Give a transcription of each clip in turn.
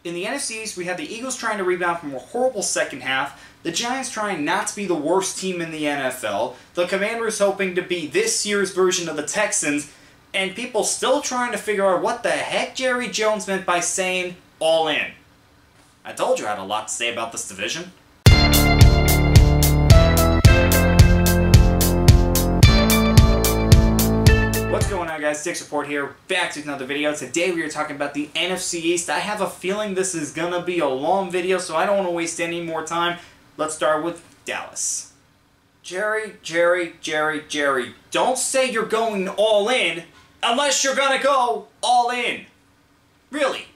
In the NFC East, we have the Eagles trying to rebound from a horrible second half, the Giants trying not to be the worst team in the NFL, the Commanders hoping to be this year's version of the Texans, and people still trying to figure out what the heck Jerry Jones meant by saying, all in. I told you I had a lot to say about this division. What's going on, guys? Dick's Report here, back to another video. Today we are talking about the NFC East. I have a feeling this is going to be a long video, so I don't want to waste any more time. Let's start with Dallas. Jerry, don't say you're going all in unless you're going to go all in. Really?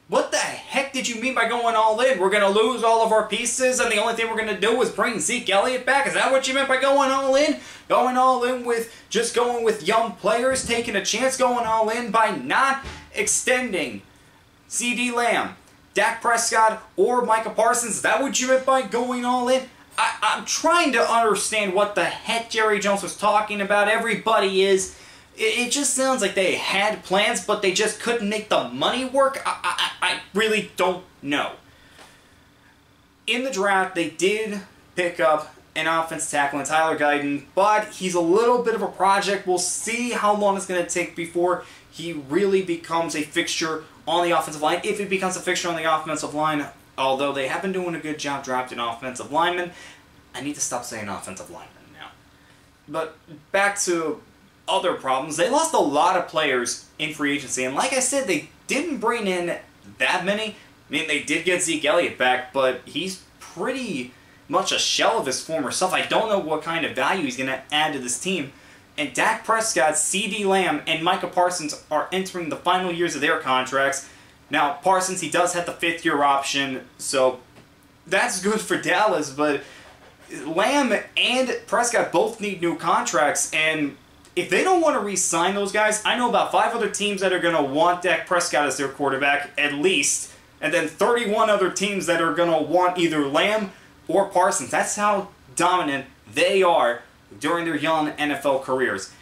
What the heck did you mean by going all in? We're going to lose all of our pieces and the only thing we're going to do is bring Zeke Elliott back? Is that what you meant by going all in? Going all in with just going with young players, taking a chance, going all in by not extending CeeDee Lamb, Dak Prescott, or Micah Parsons? Is that what you meant by going all in? I'm trying to understand what the heck Jerry Jones was talking about. Everybody is. It just sounds like they had plans, but they just couldn't make the money work. I really don't know. In the draft, they did pick up an offensive tackle in Tyler Guyton, but he's a little bit of a project. We'll see how long it's going to take before he really becomes a fixture on the offensive line. If he becomes a fixture on the offensive line, although they have been doing a good job drafting offensive linemen. I need to stop saying offensive linemen now. But back to other problems. They lost a lot of players in free agency, and like I said, they didn't bring in that many. I mean, they did get Zeke Elliott back, but he's pretty much a shell of his former self. I don't know what kind of value he's going to add to this team. And Dak Prescott, CeeDee Lamb, and Micah Parsons are entering the final years of their contracts. Now, Parsons, he does have the fifth-year option, so that's good for Dallas, but Lamb and Prescott both need new contracts, and if they don't want to re-sign those guys, I know about 5 other teams that are going to want Dak Prescott as their quarterback, at least, and then 31 other teams that are going to want either Lamb or Parsons. That's how dominant they are during their young NFL careers.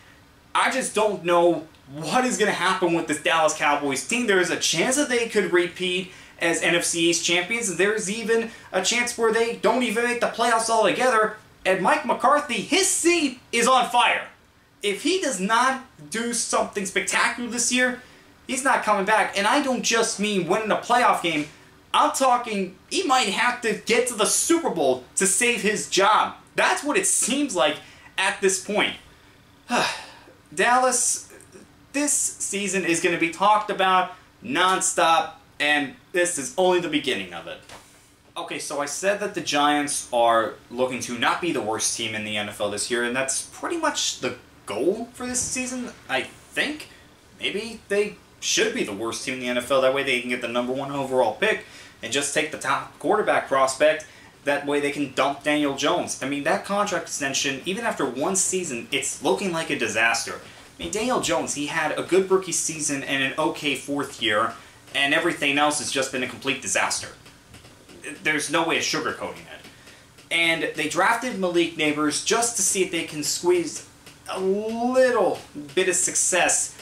I just don't know what is going to happen with this Dallas Cowboys team. There is a chance that they could repeat as NFC East champions, and there's even a chance where they don't even make the playoffs altogether, and Mike McCarthy, his seat is on fire. If he does not do something spectacular this year, he's not coming back. And I don't just mean winning a playoff game. I'm talking he might have to get to the Super Bowl to save his job. That's what it seems like at this point. Dallas, this season is going to be talked about nonstop, and this is only the beginning of it. Okay, so I said that the Giants are looking to not be the worst team in the NFL this year, and that's pretty much the goal for this season, I think. Maybe they should be the worst team in the NFL. That way they can get the #1 overall pick and just take the top quarterback prospect. That way they can dump Daniel Jones. I mean, that contract extension, even after one season, it's looking like a disaster. I mean, Daniel Jones, he had a good rookie season and an okay 4th year, and everything else has just been a complete disaster. There's no way of sugarcoating it. And they drafted Malik Neighbors just to see if they can squeeze a little bit of success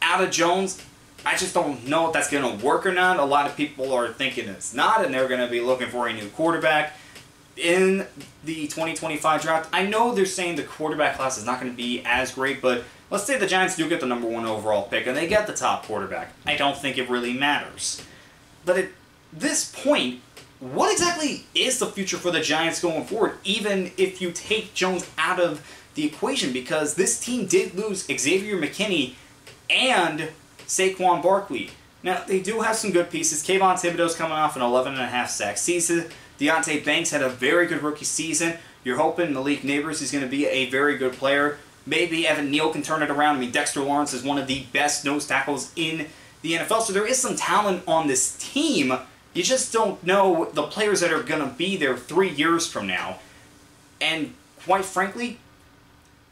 out of Jones. I just don't know if that's going to work or not. A lot of people are thinking it's not, and they're going to be looking for a new quarterback in the 2025 draft. I know they're saying the quarterback class is not going to be as great, but let's say the Giants do get the #1 overall pick and they get the top quarterback. I don't think it really matters. But at this point, what exactly is the future for the Giants going forward, even if you take Jones out of the equation? Because this team did lose Xavier McKinney and Saquon Barkley. Now, they do have some good pieces. Kayvon Thibodeau's coming off an 11.5 sack season. Deonte Banks had a very good rookie season. You're hoping Malik Neighbors is going to be a very good player. Maybe Evan Neal can turn it around. I mean, Dexter Lawrence is one of the best nose tackles in the NFL, so there is some talent on this team. You just don't know the players that are going to be there 3 years from now. And quite frankly,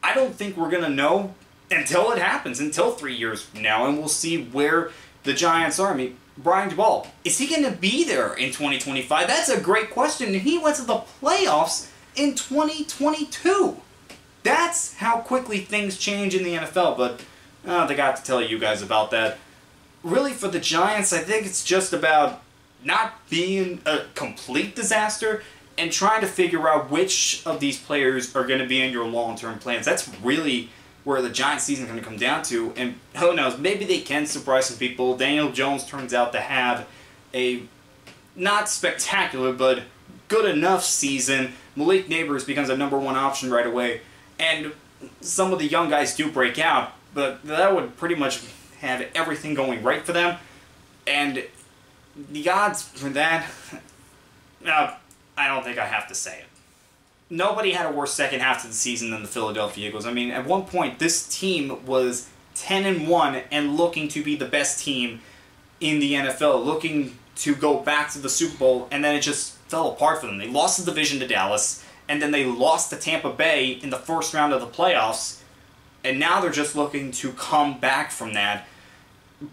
I don't think we're going to know until it happens, until 3 years from now, and we'll see where the Giants are. I mean, Brian Duvall, is he going to be there in 2025? That's a great question, and he went to the playoffs in 2022. That's how quickly things change in the NFL, but I got to tell you guys about that. Really, for the Giants, I think it's just about not being a complete disaster and trying to figure out which of these players are going to be in your long-term plans. That's really where the Giants season is going to come down to, and who knows, maybe they can surprise some people. Daniel Jones turns out to have a not spectacular but good enough season. Malik Neighbors becomes a #1 option right away, and some of the young guys do break out, but that would pretty much have everything going right for them, and the odds for that, I don't think I have to say it. Nobody had a worse second half to the season than the Philadelphia Eagles. I mean, at one point, this team was 10-1 and looking to be the best team in the NFL, looking to go back to the Super Bowl, and then it just fell apart for them. They lost the division to Dallas, and then they lost to Tampa Bay in the first round of the playoffs, and now they're just looking to come back from that.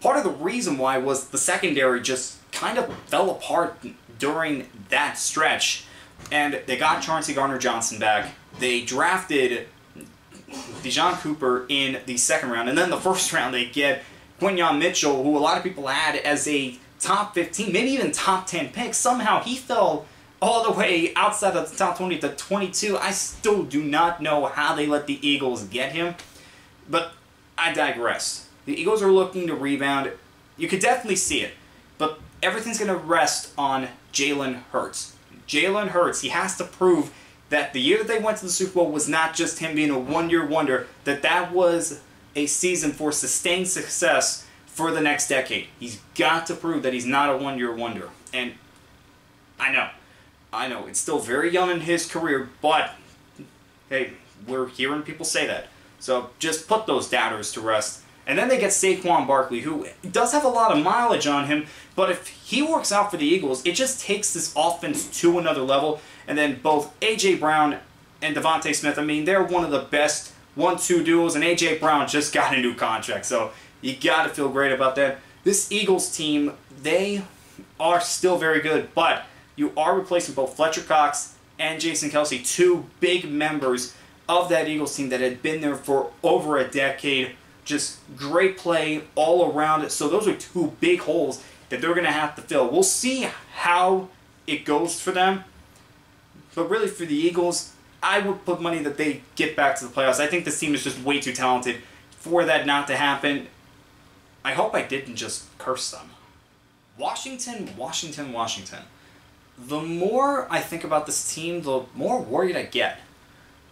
Part of the reason why was the secondary just kind of fell apart during that stretch. And they got Chauncey Gardner-Johnson back. They drafted Dejon Cooper in the second round. And then the first round they get Quinyon Mitchell, who a lot of people had as a top 15, maybe even top 10 pick. Somehow he fell all the way outside of the top 20 to 22. I still do not know how they let the Eagles get him. But I digress. The Eagles are looking to rebound. You could definitely see it. But everything's going to rest on Jalen Hurts. Jalen Hurts, he has to prove that the year that they went to the Super Bowl was not just him being a one-year wonder, that was a season for sustained success for the next decade. He's got to prove that he's not a one-year wonder. And I know, it's still very young in his career, but hey, we're hearing people say that. So just put those doubters to rest. And then they get Saquon Barkley, who does have a lot of mileage on him, but if he works out for the Eagles, it just takes this offense to another level. And then both A.J. Brown and Devontae Smith, I mean, they're one of the best 1-2 duos, and A.J. Brown just got a new contract, so you got to feel great about that. This Eagles team, they are still very good, but you are replacing both Fletcher Cox and Jason Kelce, two big members of that Eagles team that had been there for over a decade. Just great play all around. So those are two big holes that they're going to have to fill. We'll see how it goes for them. But really for the Eagles, I would put money that they get back to the playoffs. I think this team is just way too talented for that not to happen. I hope I didn't just curse them. Washington. The more I think about this team, the more worried I get.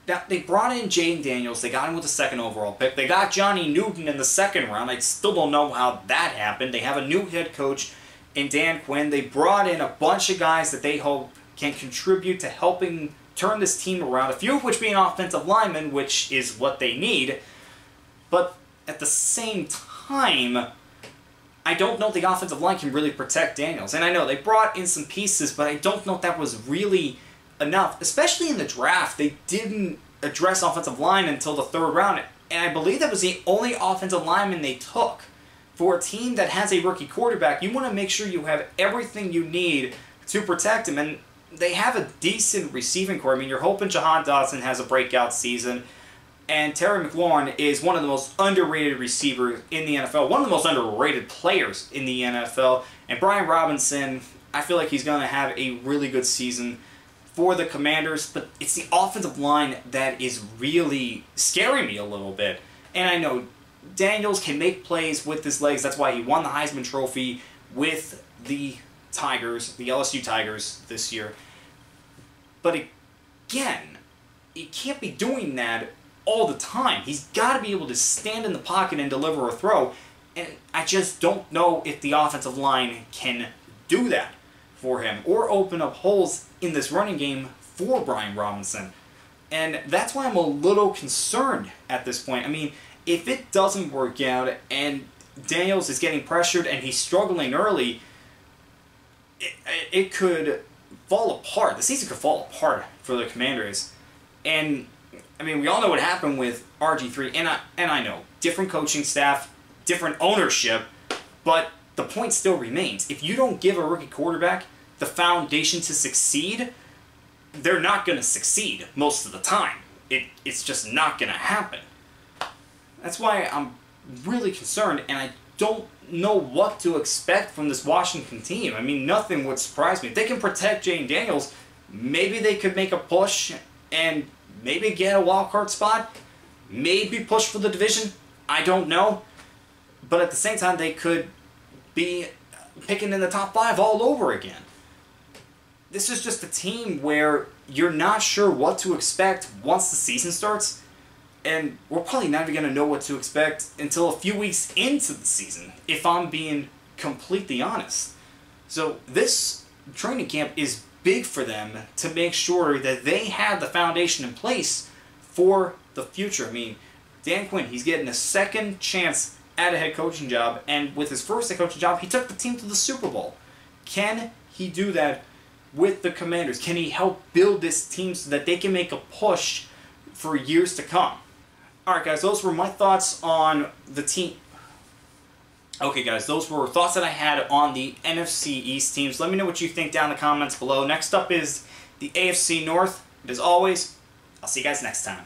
Now, they brought in Jaden Daniels. They got him with the 2nd overall pick. They got Johnny Newton in the 2nd round. I still don't know how that happened. They have a new head coach in Dan Quinn. They brought in a bunch of guys that they hope can contribute to helping turn this team around, a few of which being offensive linemen, which is what they need. But at the same time, I don't know if the offensive line can really protect Daniels. And I know they brought in some pieces, but I don't know if that was really enough, especially in the draft. They didn't address offensive line until the 3rd round, and I believe that was the only offensive lineman they took. For a team that has a rookie quarterback, you want to make sure you have everything you need to protect him, and they have a decent receiving core. I mean, you're hoping Jahan Dotson has a breakout season, and Terry McLaurin is one of the most underrated receivers in the NFL, one of the most underrated players in the NFL, and Brian Robinson, I feel like he's going to have a really good season for the Commanders, but it's the offensive line that is really scaring me a little bit. And I know Daniels can make plays with his legs. That's why he won the Heisman Trophy with the Tigers, the LSU Tigers this year. But again, he can't be doing that all the time. He's got to be able to stand in the pocket and deliver a throw. And I just don't know if the offensive line can do that for him or open up holes in this running game for Brian Robinson. And that's why I'm a little concerned at this point. I mean, if it doesn't work out and Daniels is getting pressured and he's struggling early, it could fall apart. The season could fall apart for the Commanders. And, I mean, we all know what happened with RG3, and I know, different coaching staff, different ownership, but the point still remains. If you don't give a rookie quarterback the foundation to succeed, they're not going to succeed most of the time. It's just not going to happen. That's why I'm really concerned, and I don't know what to expect from this Washington team. I mean, nothing would surprise me. If they can protect Jane Daniels, maybe they could make a push and maybe get a wild card spot. Maybe push for the division. I don't know. But at the same time, they could be picking in the top 5 all over again. This is just a team where you're not sure what to expect once the season starts. And we're probably not even going to know what to expect until a few weeks into the season, if I'm being completely honest. So this training camp is big for them to make sure that they have the foundation in place for the future. I mean, Dan Quinn, he's getting a second chance at a head coaching job, and with his first head coaching job, he took the team to the Super Bowl. Can he do that with the Commanders? Can he help build this team so that they can make a push for years to come? Alright guys, those were my thoughts on the team. Okay guys, those were thoughts that I had on the NFC East teams. Let me know what you think down in the comments below. Next up is the AFC North. And as always, I'll see you guys next time.